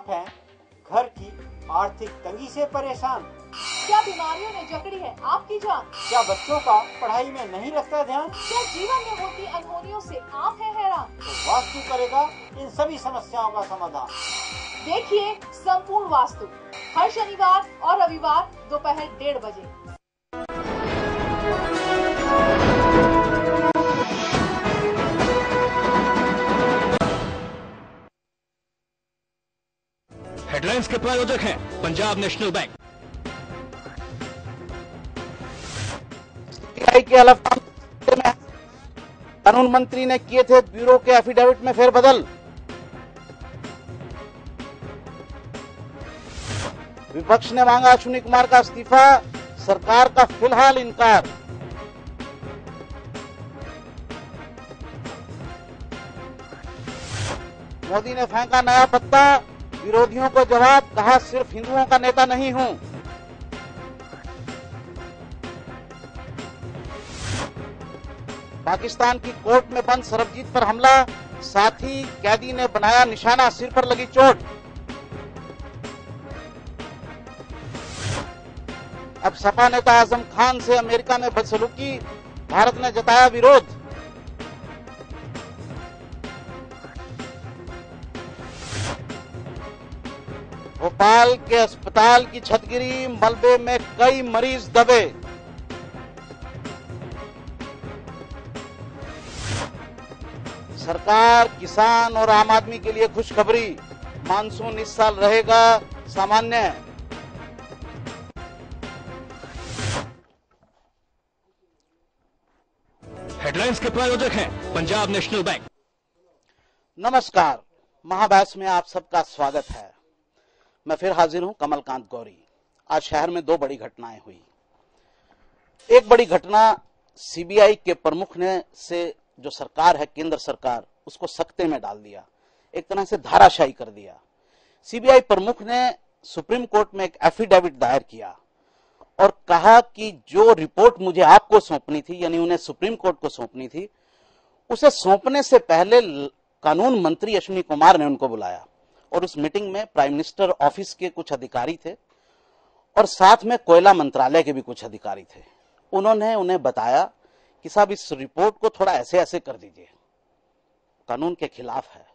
आप हैं घर की आर्थिक तंगी से परेशान? क्या बीमारियों ने जकड़ी है आपकी जान? क्या बच्चों का पढ़ाई में नहीं लगता ध्यान? क्या जीवन में होती अनहोनियों से आप हैं हैरान? तो वास्तु करेगा इन सभी समस्याओं का समाधान। देखिए संपूर्ण वास्तु हर शनिवार और रविवार दोपहर 1:30 बजे। हेडलाइंस के प्रायोजक हैं पंजाब नेशनल बैंक। सीबीआई के हलफनामे में कानून मंत्री ने किए थे ब्यूरो के एफिडेविट में फेरबदल। विपक्ष ने मांगा अश्विनी कुमार का इस्तीफा, सरकार का फिलहाल इनकार। मोदी ने फेंका नया पत्ता, विरोधियों को जवाब, कहा सिर्फ हिंदुओं का नेता नहीं हूं। पाकिस्तान की कोर्ट में बंद सरबजीत पर हमला, साथी कैदी ने बनाया निशाना, सिर पर लगी चोट। अब सपा नेता आजम खान से अमेरिका में बदसलूकी, भारत ने जताया विरोध। भोपाल के अस्पताल की छत गिरी, मलबे में कई मरीज दबे। सरकार, किसान और आम आदमी के लिए खुशखबरी, मानसून इस साल रहेगा सामान्य। हेडलाइंस के प्रायोजक हैं पंजाब नेशनल बैंक। नमस्कार, महाबहस में आप सबका स्वागत है। मैं फिर हाजिर हूं, कमलकांत गौरी। आज शहर में 2 बड़ी घटनाएं हुई। एक बड़ी घटना, सीबीआई के प्रमुख ने से जो सरकार है, केंद्र सरकार, उसको सख्ते में डाल दिया, एक तरह से धाराशाही कर दिया। सीबीआई प्रमुख ने सुप्रीम कोर्ट में एक एफिडेविट दायर किया और कहा कि जो रिपोर्ट मुझे आपको सौंपनी थी, यानी उन्हें सुप्रीम कोर्ट को सौंपनी थी, उसे सौंपने से पहले कानून मंत्री अश्विनी कुमार ने उनको बुलाया और उस मीटिंग में प्राइम मिनिस्टर ऑफिस के कुछ अधिकारी थे और साथ में कोयला मंत्रालय के भी कुछ अधिकारी थे। उन्होंने उन्हें बताया कि साहब इस रिपोर्ट को थोड़ा ऐसे ऐसे कर दीजिए, कानून के खिलाफ है।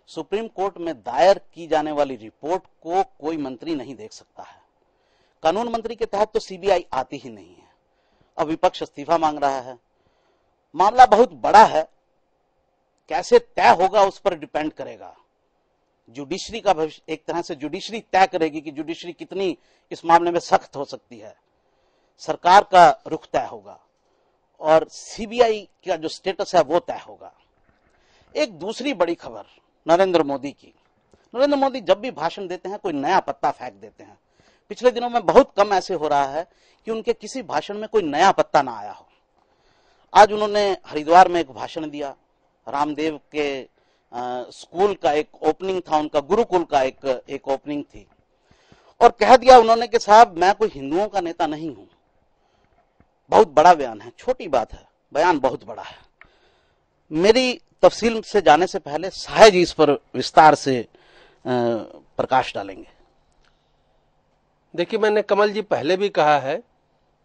सुप्रीम कोर्ट में दायर की जाने वाली रिपोर्ट को कोई मंत्री नहीं देख सकता है। कानून मंत्री के तहत तो सीबीआई आती ही नहीं है। अब विपक्ष इस्तीफा मांग रहा है। मामला बहुत बड़ा है, कैसे तय होगा उस पर डिपेंड करेगा। जुडिशरी का भविष्य, एक तरह से जुडिशरी तय करेगी कि जुडिशरी कितनी इस मामले में सख्त हो सकती है। सरकार का रुख तय होगा और सीबीआई का जो स्टेटस है वो तय होगा। एक दूसरी बड़ी खबर नरेंद्र मोदी की। नरेंद्र मोदी जब भी भाषण देते हैं कोई नया पत्ता फेंक देते हैं। पिछले दिनों में बहुत कम ऐसे हो रहा है कि उनके किसी भाषण में कोई नया पत्ता ना आया हो। आज उन्होंने हरिद्वार में एक भाषण दिया, रामदेव के स्कूल का एक ओपनिंग था, उनका गुरुकुल का एक ओपनिंग थी, और कह दिया उन्होंने कि साहब मैं कोई हिंदुओं का नेता नहीं हूं। बहुत बड़ा बयान है, छोटी बात है, बयान बहुत बड़ा है। मेरी तफसील से जाने से पहले साहे जी इस पर विस्तार से प्रकाश डालेंगे। देखिए, मैंने कमल जी पहले भी कहा है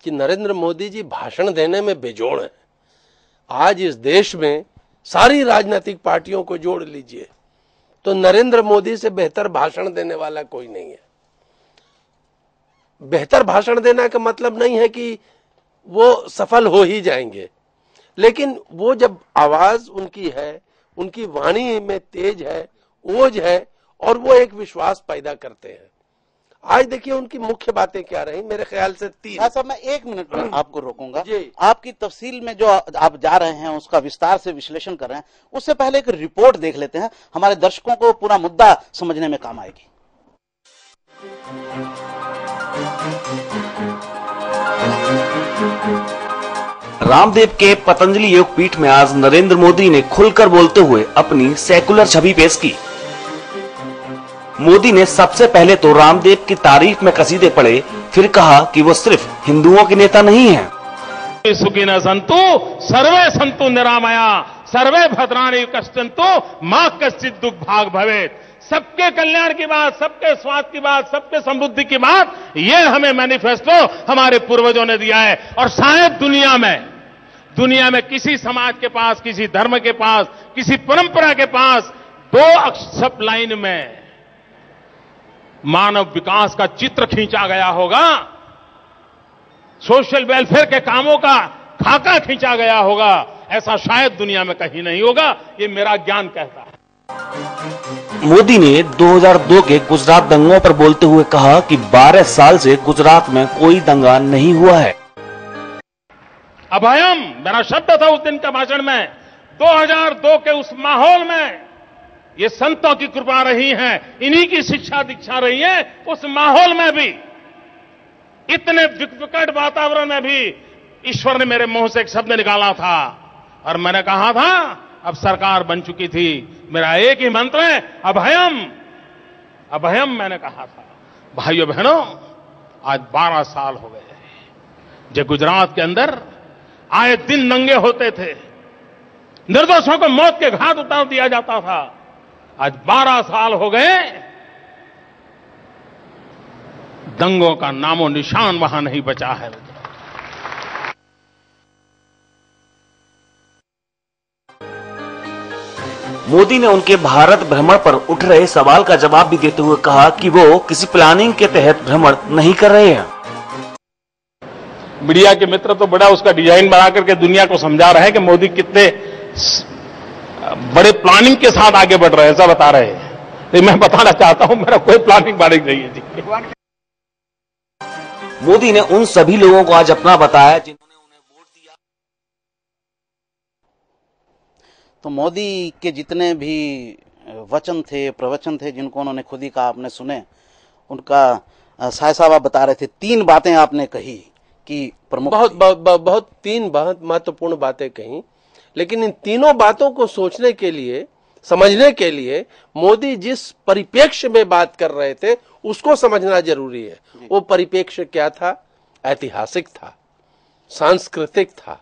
कि नरेंद्र मोदी जी भाषण देने में बेजोड़ हैं। आज इस देश में सारी राजनीतिक पार्टियों को जोड़ लीजिए तो नरेंद्र मोदी से बेहतर भाषण देने वाला कोई नहीं है। बेहतर भाषण देना का मतलब नहीं है कि वो सफल हो ही जाएंगे, लेकिन वो जब आवाज उनकी है, उनकी वाणी में तेज है, ओज है और वो एक विश्वास पैदा करते हैं। आज देखिए उनकी मुख्य बातें क्या रही, मेरे ख्याल से 3। साहब मैं 1 मिनट में आपको रोकूंगा। जी। आपकी तफसील में जो आप जा रहे हैं उसका विस्तार से विश्लेषण कर रहे हैं, उससे पहले एक रिपोर्ट देख लेते हैं, हमारे दर्शकों को पूरा मुद्दा समझने में काम आएगी। रामदेव के पतंजलि योग पीठ में आज नरेंद्र मोदी ने खुलकर बोलते हुए अपनी सेकुलर छवि पेश की। मोदी ने सबसे पहले तो रामदेव की तारीफ में कसीदे पढ़े, फिर कहा कि वो सिर्फ हिंदुओं के नेता नहीं हैं। सुखिनः सन्तु सर्वे सन्तु निरामया सर्वे भद्राणि पश्यन्तु मा कश्चित् दुःखभाग् भवेत्। सबके कल्याण की बात, सबके स्वास्थ्य की बात, सबके समृद्धि की बात, ये हमें मैनिफेस्टो हमारे पूर्वजों ने दिया है। और शायद दुनिया में किसी समाज के पास, किसी धर्म के पास, किसी परंपरा के पास 2 अक्षर लाइन में मानव विकास का चित्र खींचा गया होगा, सोशल वेलफेयर के कामों का खाका खींचा गया होगा, ऐसा शायद दुनिया में कहीं नहीं होगा। ये मेरा ज्ञान कहता है। मोदी ने 2002 के गुजरात दंगों पर बोलते हुए कहा कि 12 साल से गुजरात में कोई दंगा नहीं हुआ है। अभयम मेरा शब्द था उस दिन के भाषण में। 2002 के उस माहौल में ये संतों की कृपा रही है, इन्हीं की शिक्षा दीक्षा रही है। उस माहौल में भी, इतने विकट वातावरण में भी ईश्वर ने मेरे मुंह से एक शब्द निकाला था और मैंने कहा था, अब सरकार बन चुकी थी, मेरा एक ही मंत्र है, अभयम अभयम। मैंने कहा था। भाइयों बहनों, आज 12 साल हो गए जो गुजरात के अंदर आए दिन दंगे होते थे, निर्दोषों को मौत के घाट उतार दिया जाता था। आज 12 साल हो गए, दंगों का नामो निशान वहां नहीं बचा है। मोदी ने उनके भारत भ्रमण पर उठ रहे सवाल का जवाब भी देते हुए कहा कि वो किसी प्लानिंग के तहत भ्रमण नहीं कर रहे हैं। मीडिया के मित्र तो बड़ा उसका डिजाइन बना करके दुनिया को समझा रहे हैं कि मोदी कितने बड़े प्लानिंग के साथ आगे बढ़ रहे हैं, ऐसा बता रहे हैं। तो मैं बताना चाहता हूं, मेरा कोई प्लानिंग नहीं है जी। मोदी ने उन सभी लोगों को आज अपना बताया जिन्होंने उन्हें वोट दिया। तो मोदी के जितने भी वचन थे, प्रवचन थे, जिनको उन्होंने खुद ही कहा आपने सुने, उनका साय साहब आप बता रहे थे 3 बातें आपने कही कि प्रमुख बहुत 3 बहुत महत्वपूर्ण बातें कही। लेकिन इन तीनों बातों को सोचने के लिए, समझने के लिए मोदी जिस परिप्रेक्ष्य में बात कर रहे थे उसको समझना जरूरी है। वो परिप्रेक्ष्य क्या था? ऐतिहासिक था, सांस्कृतिक था।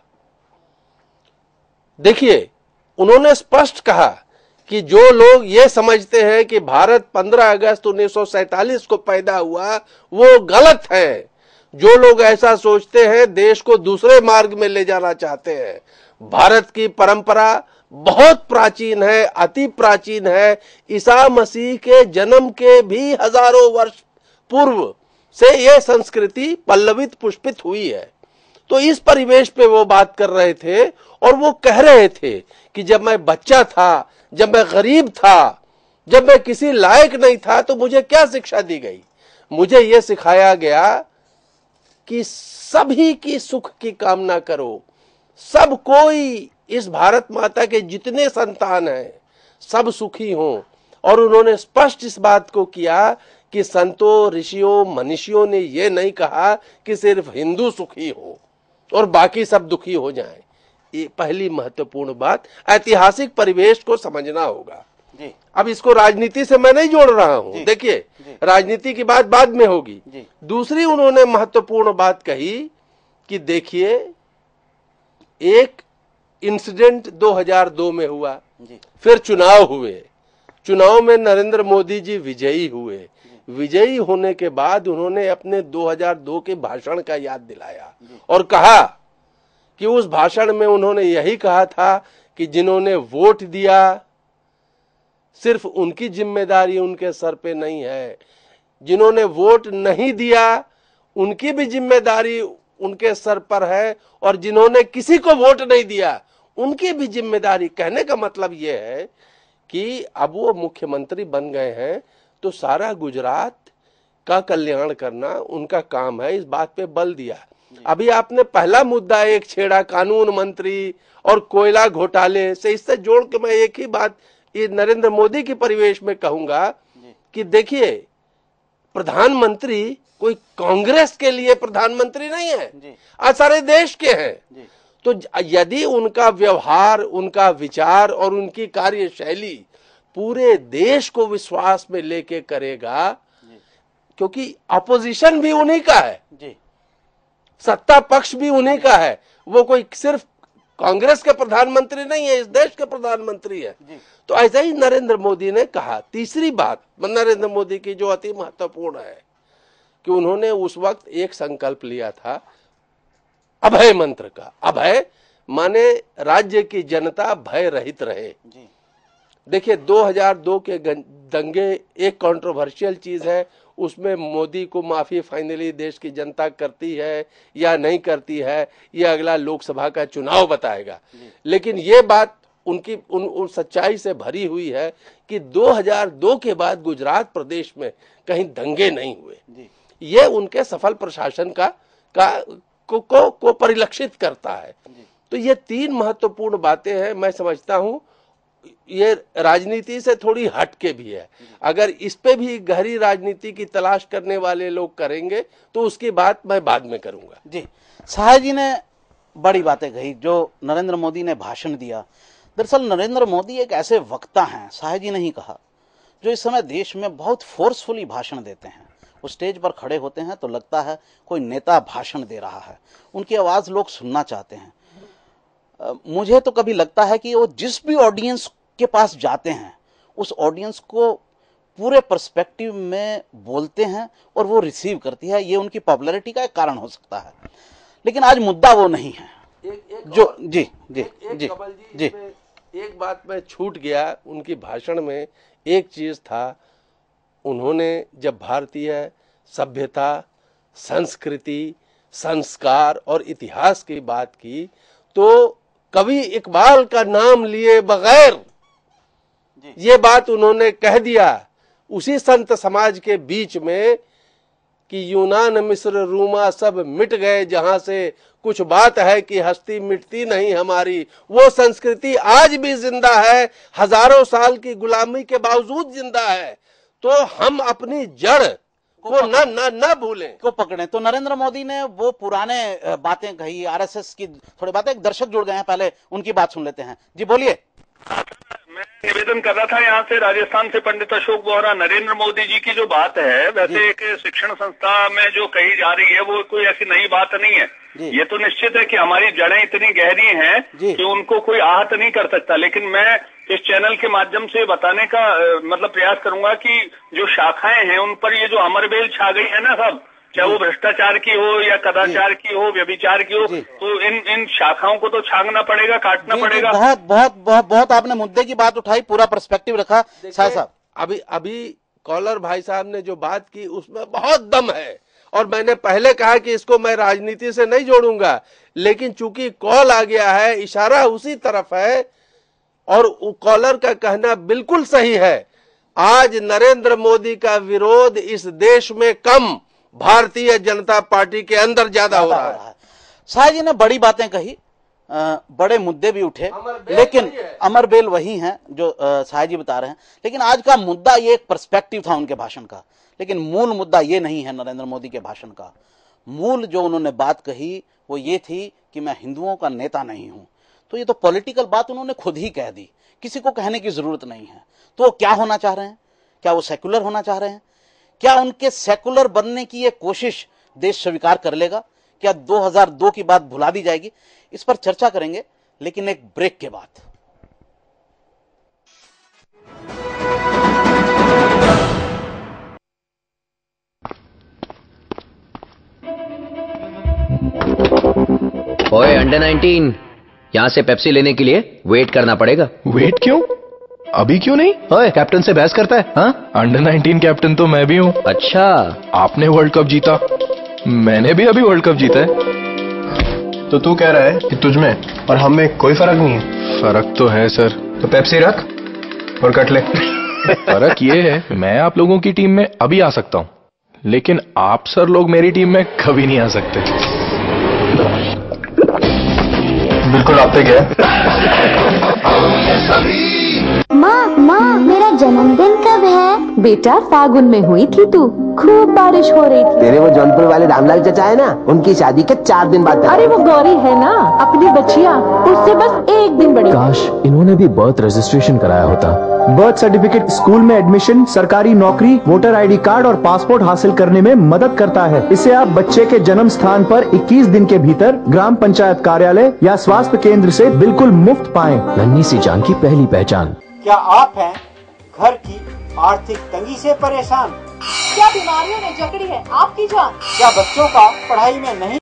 देखिए, उन्होंने स्पष्ट कहा कि जो लोग ये समझते हैं कि भारत 15 अगस्त 1947 को पैदा हुआ, वो गलत है। जो लोग ऐसा सोचते हैं देश को दूसरे मार्ग में ले जाना चाहते हैं। भारत की परंपरा बहुत प्राचीन है, अति प्राचीन है। ईसा मसीह के जन्म के भी हजारों वर्ष पूर्व से यह संस्कृति पल्लवित पुष्पित हुई है। तो इस परिवेश पे वो बात कर रहे थे और वो कह रहे थे कि जब मैं बच्चा था, जब मैं गरीब था, जब मैं किसी लायक नहीं था, तो मुझे क्या शिक्षा दी गई? मुझे यह सिखाया गया कि सभी की सुख की कामना करो। सब कोई, इस भारत माता के जितने संतान हैं, सब सुखी हों। और उन्होंने स्पष्ट इस बात को किया कि संतों, ऋषियों, मनीषियों ने यह नहीं कहा कि सिर्फ हिंदू सुखी हो और बाकी सब दुखी हो जाएं। ये पहली महत्वपूर्ण बात, ऐतिहासिक परिवेश को समझना होगा। अब इसको राजनीति से मैं नहीं जोड़ रहा हूं। देखिए, राजनीति की बात बाद में होगी। दूसरी उन्होंने महत्वपूर्ण बात कही कि देखिए, एक इंसिडेंट 2002 में हुआ, फिर चुनाव हुए, चुनाव में नरेंद्र मोदी जी विजयी हुए। विजयी होने के बाद उन्होंने अपने 2002 के भाषण का याद दिलाया और कहा कि उस भाषण में उन्होंने यही कहा था कि जिन्होंने वोट दिया, सिर्फ उनकी जिम्मेदारी उनके सर पे नहीं है, जिन्होंने वोट नहीं दिया उनकी भी जिम्मेदारी उनके सर पर है, और जिन्होंने किसी को वोट नहीं दिया उनकी भी जिम्मेदारी। कहने का मतलब यह है कि अब वो मुख्यमंत्री बन गए हैं तो सारा गुजरात का कल्याण करना उनका काम है। इस बात पे बल दिया। अभी आपने पहला मुद्दा एक छेड़ा, कानून मंत्री और कोयला घोटाले से, इससे जोड़ के मैं एक ही बात ये नरेंद्र मोदी की परिवेश में कहूंगा कि देखिए, प्रधानमंत्री कोई कांग्रेस के लिए प्रधानमंत्री नहीं है, आज सारे देश के हैं। तो यदि उनका व्यवहार, उनका विचार और उनकी कार्यशैली पूरे देश को विश्वास में लेके करेगा, क्योंकि अपोजिशन भी उन्हीं का है, सत्ता पक्ष भी उन्हीं का है, वो कोई सिर्फ कांग्रेस के प्रधानमंत्री नहीं है, इस देश के प्रधानमंत्री है। तो ऐसा ही नरेंद्र मोदी ने कहा। तीसरी बात नरेंद्र मोदी की जो अति महत्वपूर्ण है कि उन्होंने उस वक्त एक संकल्प लिया था अभय मंत्र का। अभय माने राज्य की जनता भय रहित रहे। देखिए 2002 के दंगे एक कंट्रोवर्शियल चीज है, उसमें मोदी को माफी फाइनली देश की जनता करती है या नहीं करती है, ये अगला लोकसभा का चुनाव बताएगा। लेकिन ये बात उनकी उन सच्चाई से भरी हुई है कि 2002 के बाद गुजरात प्रदेश में कहीं दंगे नहीं हुए। ये उनके सफल प्रशासन को परिलक्षित करता है। तो ये तीन महत्वपूर्ण बातें हैं। मैं समझता हूं ये राजनीति से थोड़ी हटके भी है। अगर इस पे भी गहरी राजनीति की तलाश करने वाले लोग करेंगे तो उसकी बात मैं बाद में करूंगा। जी, शाह जी ने बड़ी बातें कही जो नरेंद्र मोदी ने भाषण दिया। दरअसल नरेंद्र मोदी एक ऐसे वक्ता हैं, शाह जी ने ही कहा, जो इस समय देश में बहुत फोर्सफुली भाषण देते हैं। वो स्टेज पर खड़े होते हैं तो लगता है कोई नेता भाषण दे रहा है, उनकी आवाज लोग सुनना चाहते हैं। मुझे तो कभी लगता है कि वो जिस भी ऑडियंस के पास जाते हैं उस ऑडियंस को पूरे पर्सपेक्टिव में बोलते हैं और वो रिसीव करती है। ये उनकी पॉपुलैरिटी का एक कारण हो सकता है, लेकिन आज मुद्दा वो नहीं है। एक बात में छूट गया उनकी भाषण में। एक चीज था, उन्होंने जब भारतीय सभ्यता, संस्कृति, संस्कार और इतिहास की बात की तो कवि इकबाल का नाम लिए बगैर ये बात उन्होंने कह दिया उसी संत समाज के बीच में कि यूनान, मिस्र, रूमा सब मिट गए जहां से, कुछ बात है कि हस्ती मिटती नहीं हमारी। वो संस्कृति आज भी जिंदा है, हजारों साल की गुलामी के बावजूद जिंदा है। तो हम अपनी जड़ को न भूलें, को पकड़ें। तो नरेंद्र मोदी ने वो पुराने बातें कही, आरएसएस की थोड़ी बातें। एक दर्शक जुड़ गए हैं, पहले उनकी बात सुन लेते हैं। जी बोलिए। मैं निवेदन कर रहा था यहाँ से राजस्थान से पंडित अशोक बोहरा। नरेंद्र मोदी जी की जो बात है, वैसे एक शिक्षण संस्था में जो कही जा रही है वो कोई ऐसी नई बात नहीं है। ये तो निश्चित है कि हमारी जड़ें इतनी गहरी हैं कि उनको कोई आहत नहीं कर सकता। लेकिन मैं इस चैनल के माध्यम से बताने का मतलब प्रयास करूंगा कि जो शाखाएं हैं उन पर ये जो अमरबेल छा गई है ना सब, चाहे वो भ्रष्टाचार की हो या कदाचार की हो, व्यभिचार की हो, तो इन शाखाओं को तो छांगना पड़ेगा, काटना पड़ेगा। बहुत बहुत बहुत बहुत आपने मुद्दे की बात उठाई, पूरा पर्सपेक्टिव रखा। साहब अभी कॉलर भाई साहब ने जो बात की उसमें बहुत दम है, और मैंने पहले कहा कि इसको मैं राजनीति से नहीं जोड़ूंगा, लेकिन चूंकि कॉल आ गया है, इशारा उसी तरफ है, और कॉलर का कहना बिल्कुल सही है। आज नरेंद्र मोदी का विरोध इस देश में कम, भारतीय जनता पार्टी के अंदर ज्यादा हो रहा है। शाह जी ने बड़ी बातें कही, बड़े मुद्दे भी उठे, लेकिन अमरबेल वही हैं जो शाह जी बता रहे हैं। लेकिन आज का मुद्दा ये एक पर्सपेक्टिव था उनके भाषण का, लेकिन मूल मुद्दा ये नहीं है नरेंद्र मोदी के भाषण का। मूल जो उन्होंने बात कही वो ये थी कि मैं हिंदुओं का नेता नहीं हूं। तो ये तो पॉलिटिकल बात उन्होंने खुद ही कह दी, किसी को कहने की जरूरत नहीं है। तो वो क्या होना चाह रहे हैं? क्या वो सेकुलर होना चाह रहे हैं? क्या उनके सेकुलर बनने की ये कोशिश देश स्वीकार कर लेगा? क्या 2002 की बात भुला दी जाएगी? इस पर चर्चा करेंगे, लेकिन एक ब्रेक के बाद। ओए अंडर 19, यहाँ से पेप्सी लेने के लिए वेट करना पड़ेगा। वेट क्यों? अभी क्यों नहीं? ओए कैप्टन से बहस करता है? हाँ, अंडर 19 कैप्टन तो मैं भी हूँ। अच्छा, आपने वर्ल्ड कप जीता, मैंने भी अभी वर्ल्ड कप जीता है। तो तू कह रहा है कि तुझ में और हम में कोई फर्क नहीं है? फर्क तो है सर। तो पेप्सी रख और कट ले। फर्क ये है, मैं आप लोगों की टीम में अभी आ सकता हूँ, लेकिन आप सर लोग मेरी टीम में कभी नहीं आ सकते। बिल्कुल आप पे गया। माँ, मेरा जन्मदिन कब है? बेटा फागुन में हुई थी तू, खूब बारिश हो रही थी। तेरे वो जौनपुर वाले रामलाल चचा है ना, उनकी शादी के 4 दिन बाद। अरे वो गौरी है ना, अपनी बच्चिया, उससे बस 1 दिन बड़ी। काश इन्होंने भी बर्थ रजिस्ट्रेशन कराया होता। बर्थ सर्टिफिकेट स्कूल में एडमिशन, सरकारी नौकरी, वोटर ID कार्ड और पासपोर्ट हासिल करने में मदद करता है। इसे आप बच्चे के जन्म स्थान पर 21 दिन के भीतर ग्राम पंचायत कार्यालय या स्वास्थ्य केंद्र से बिल्कुल मुफ्त पाएं। नन्ही सी जान की पहली पहचान। क्या आप हैं घर की आर्थिक तंगी से परेशान? क्या बीमारियों ने जकड़ी है आपकी जान? क्या बच्चों का पढ़ाई में नहीं